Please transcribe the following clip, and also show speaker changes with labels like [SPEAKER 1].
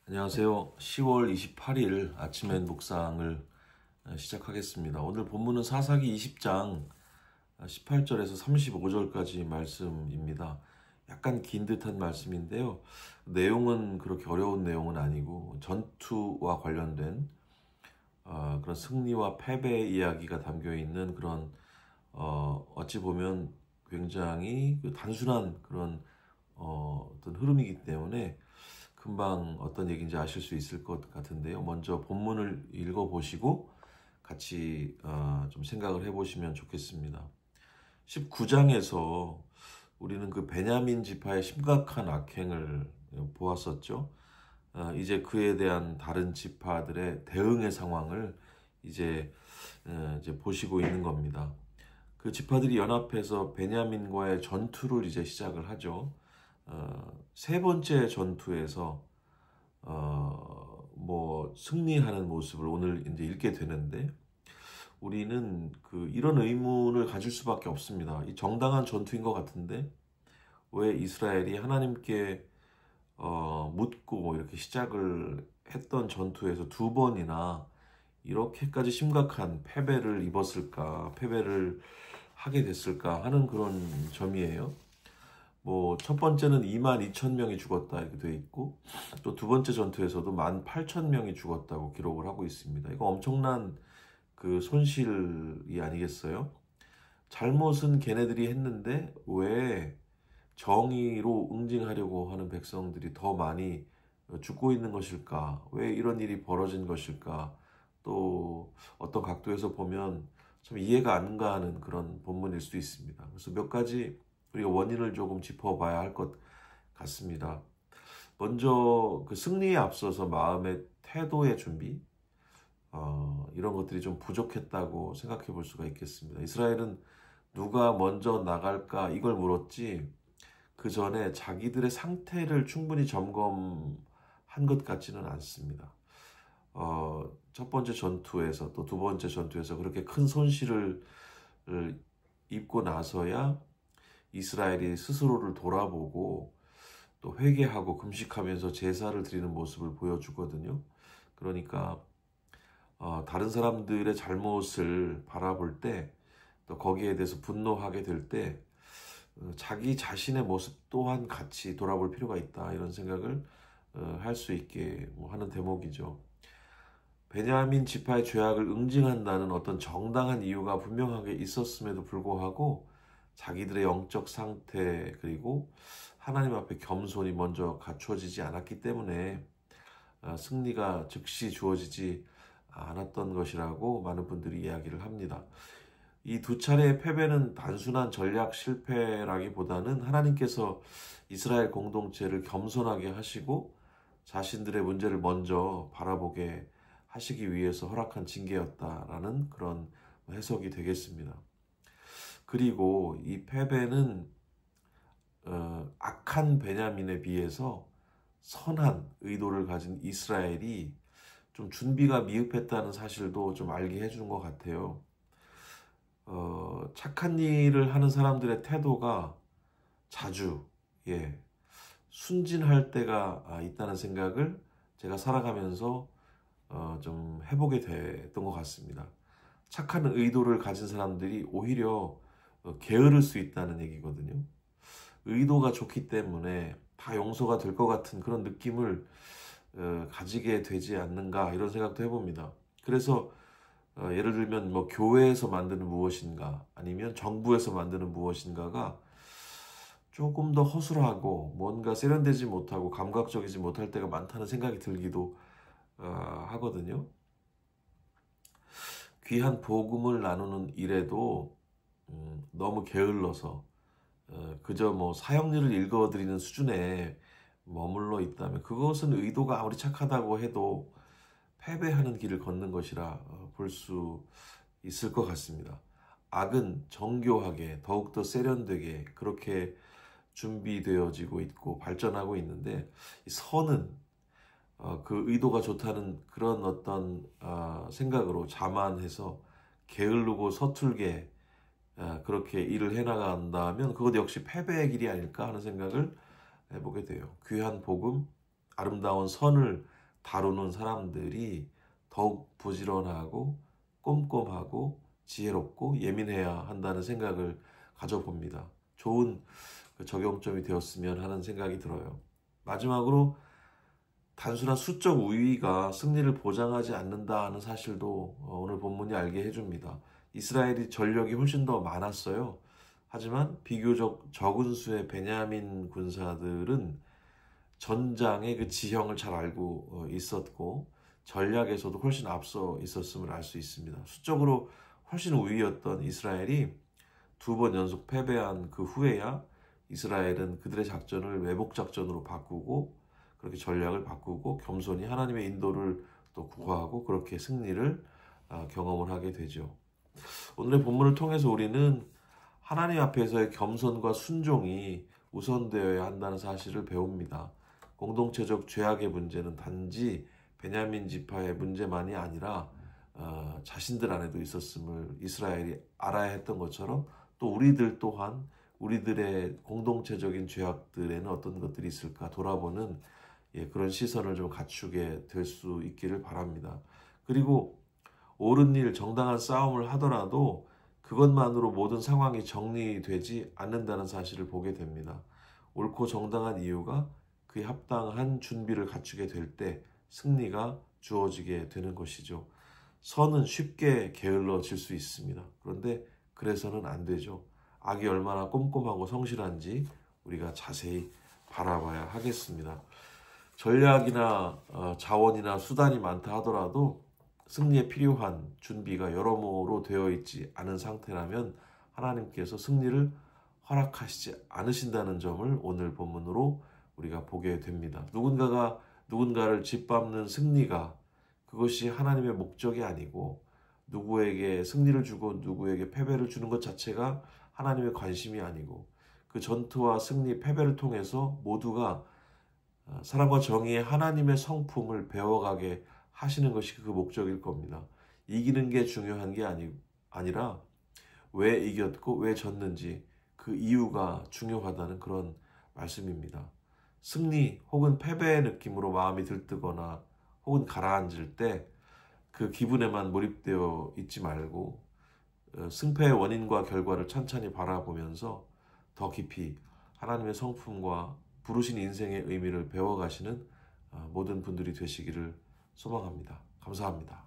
[SPEAKER 1] 안녕하세요. 10월 28일 아침엔 묵상을 시작하겠습니다. 오늘 본문은 사사기 20장 18절에서 35절까지 말씀입니다. 약간 긴 듯한 말씀인데요. 내용은 그렇게 어려운 내용은 아니고 전투와 관련된 그런 승리와 패배의 이야기가 담겨 있는 그런 어찌 보면 굉장히 단순한 그런 어떤 흐름이기 때문에 금방 어떤 얘기인지 아실 수 있을 것 같은데요. 먼저 본문을 읽어보시고 같이 좀 생각을 해보시면 좋겠습니다. 19장에서 우리는 그 베냐민 지파의 심각한 악행을 보았었죠. 이제 그에 대한 다른 지파들의 대응의 상황을 이제 보시고 있는 겁니다. 그 지파들이 연합해서 베냐민과의 전투를 이제 시작을 하죠. 세 번째 전투에서 승리하는 모습을 오늘 이제 읽게 되는데 우리는 이런 의문을 가질 수밖에 없습니다. 이 정당한 전투인 것 같은데 왜 이스라엘이 하나님께 묻고 이렇게 시작을 했던 전투에서 두 번이나 이렇게까지 심각한 패배를 입었을까, 패배를 하게 됐을까 하는 그런 점이에요. 첫 번째는 22,000명이 죽었다 이렇게 돼 있고 또 두 번째 전투에서도 18,000명이 죽었다고 기록을 하고 있습니다. 이거 엄청난 그 손실이 아니겠어요? 잘못은 걔네들이 했는데 왜 정의로 응징하려고 하는 백성들이 더 많이 죽고 있는 것일까? 왜 이런 일이 벌어진 것일까? 또 어떤 각도에서 보면 참 이해가 안 가는 그런 본문일 수도 있습니다. 그래서 몇 가지 우리가 원인을 조금 짚어봐야 할 것 같습니다. 먼저 그 승리에 앞서서 마음의 태도의 준비, 이런 것들이 좀 부족했다고 생각해 볼 수가 있겠습니다. 이스라엘은 누가 먼저 나갈까 이걸 물었지 그 전에 자기들의 상태를 충분히 점검한 것 같지는 않습니다. 첫 번째 전투에서 또 두 번째 전투에서 그렇게 큰 손실을 입고 나서야 이스라엘이 스스로를 돌아보고 또 회개하고 금식하면서 제사를 드리는 모습을 보여주거든요. 그러니까 다른 사람들의 잘못을 바라볼 때 또 거기에 대해서 분노하게 될 때 자기 자신의 모습 또한 같이 돌아볼 필요가 있다 이런 생각을 할 수 있게 하는 대목이죠. 베냐민 지파의 죄악을 응징한다는 어떤 정당한 이유가 분명하게 있었음에도 불구하고 자기들의 영적 상태 그리고 하나님 앞에 겸손이 먼저 갖추어지지 않았기 때문에 승리가 즉시 주어지지 않았던 것이라고 많은 분들이 이야기를 합니다. 이 두 차례의 패배는 단순한 전략 실패라기보다는 하나님께서 이스라엘 공동체를 겸손하게 하시고 자신들의 문제를 먼저 바라보게 하시기 위해서 허락한 징계였다라는 그런 해석이 되겠습니다. 그리고 이 패배는 악한 베냐민에 비해서 선한 의도를 가진 이스라엘이 좀 준비가 미흡했다는 사실도 좀 알게 해주는 것 같아요. 착한 일을 하는 사람들의 태도가 자주 순진할 때가 있다는 생각을 제가 살아가면서 좀 해보게 됐던 것 같습니다. 착한 의도를 가진 사람들이 오히려 게으를 수 있다는 얘기거든요. 의도가 좋기 때문에 다 용서가 될 것 같은 그런 느낌을 가지게 되지 않는가 이런 생각도 해봅니다. 그래서 예를 들면 교회에서 만드는 무엇인가 아니면 정부에서 만드는 무엇인가가 조금 더 허술하고 뭔가 세련되지 못하고 감각적이지 못할 때가 많다는 생각이 들기도 하거든요. 귀한 복음을 나누는 일에도 너무 게을러서 그저 사형리를 읽어드리는 수준에 머물러 있다면 그것은 의도가 아무리 착하다고 해도 패배하는 길을 걷는 것이라 볼 수 있을 것 같습니다. 악은 정교하게 더욱더 세련되게 그렇게 준비되어지고 있고 발전하고 있는데 선은 그 의도가 좋다는 그런 어떤 생각으로 자만해서 게으르고 서툴게 그렇게 일을 해나간다면 그것 역시 패배의 길이 아닐까 하는 생각을 해보게 돼요. 귀한 복음, 아름다운 선을 다루는 사람들이 더욱 부지런하고 꼼꼼하고 지혜롭고 예민해야 한다는 생각을 가져봅니다. 좋은 적용점이 되었으면 하는 생각이 들어요. 마지막으로 단순한 수적 우위가 승리를 보장하지 않는다는 사실도 오늘 본문이 알게 해줍니다. 이스라엘이 전력이 훨씬 더 많았어요. 하지만 비교적 적은 수의 베냐민 군사들은 전장의 그 지형을 잘 알고 있었고 전략에서도 훨씬 앞서 있었음을 알 수 있습니다. 수적으로 훨씬 우위였던 이스라엘이 2번 연속 패배한 그 후에야 이스라엘은 그들의 작전을 왜복 작전으로 바꾸고 그렇게 전략을 바꾸고 겸손히 하나님의 인도를 또 구하고 그렇게 승리를 경험을 하게 되죠. 오늘의 본문을 통해서 우리는 하나님 앞에서의 겸손과 순종이 우선되어야 한다는 사실을 배웁니다. 공동체적 죄악의 문제는 단지 베냐민 지파의 문제만이 아니라 자신들 안에도 있었음을 이스라엘이 알아야 했던 것처럼 또 우리들 또한 우리들의 공동체적인 죄악들에는 어떤 것들이 있을까 돌아보는 그런 시선을 좀 갖추게 될 수 있기를 바랍니다. 그리고 옳은 일, 정당한 싸움을 하더라도 그것만으로 모든 상황이 정리되지 않는다는 사실을 보게 됩니다. 옳고 정당한 이유가 그에 합당한 준비를 갖추게 될 때 승리가 주어지게 되는 것이죠. 선은 쉽게 게을러질 수 있습니다. 그런데 그래서는 안 되죠. 악이 얼마나 꼼꼼하고 성실한지 우리가 자세히 바라봐야 하겠습니다. 전략이나 자원이나 수단이 많다 하더라도 승리에 필요한 준비가 여러모로 되어 있지 않은 상태라면 하나님께서 승리를 허락하시지 않으신다는 점을 오늘 본문으로 우리가 보게 됩니다. 누군가가 누군가를 짓밟는 승리가 그것이 하나님의 목적이 아니고 누구에게 승리를 주고 누구에게 패배를 주는 것 자체가 하나님의 관심이 아니고 그 전투와 승리, 패배를 통해서 모두가 사랑과 정의의 하나님의 성품을 배워가게 하시는 것이 그 목적일 겁니다. 이기는 게 중요한 게 아니라 왜 이겼고 왜 졌는지 그 이유가 중요하다는 그런 말씀입니다. 승리 혹은 패배의 느낌으로 마음이 들뜨거나 혹은 가라앉을 때 그 기분에만 몰입되어 있지 말고 승패의 원인과 결과를 천천히 바라보면서 더 깊이 하나님의 성품과 부르신 인생의 의미를 배워가시는 모든 분들이 되시기를 소망합니다. 감사합니다.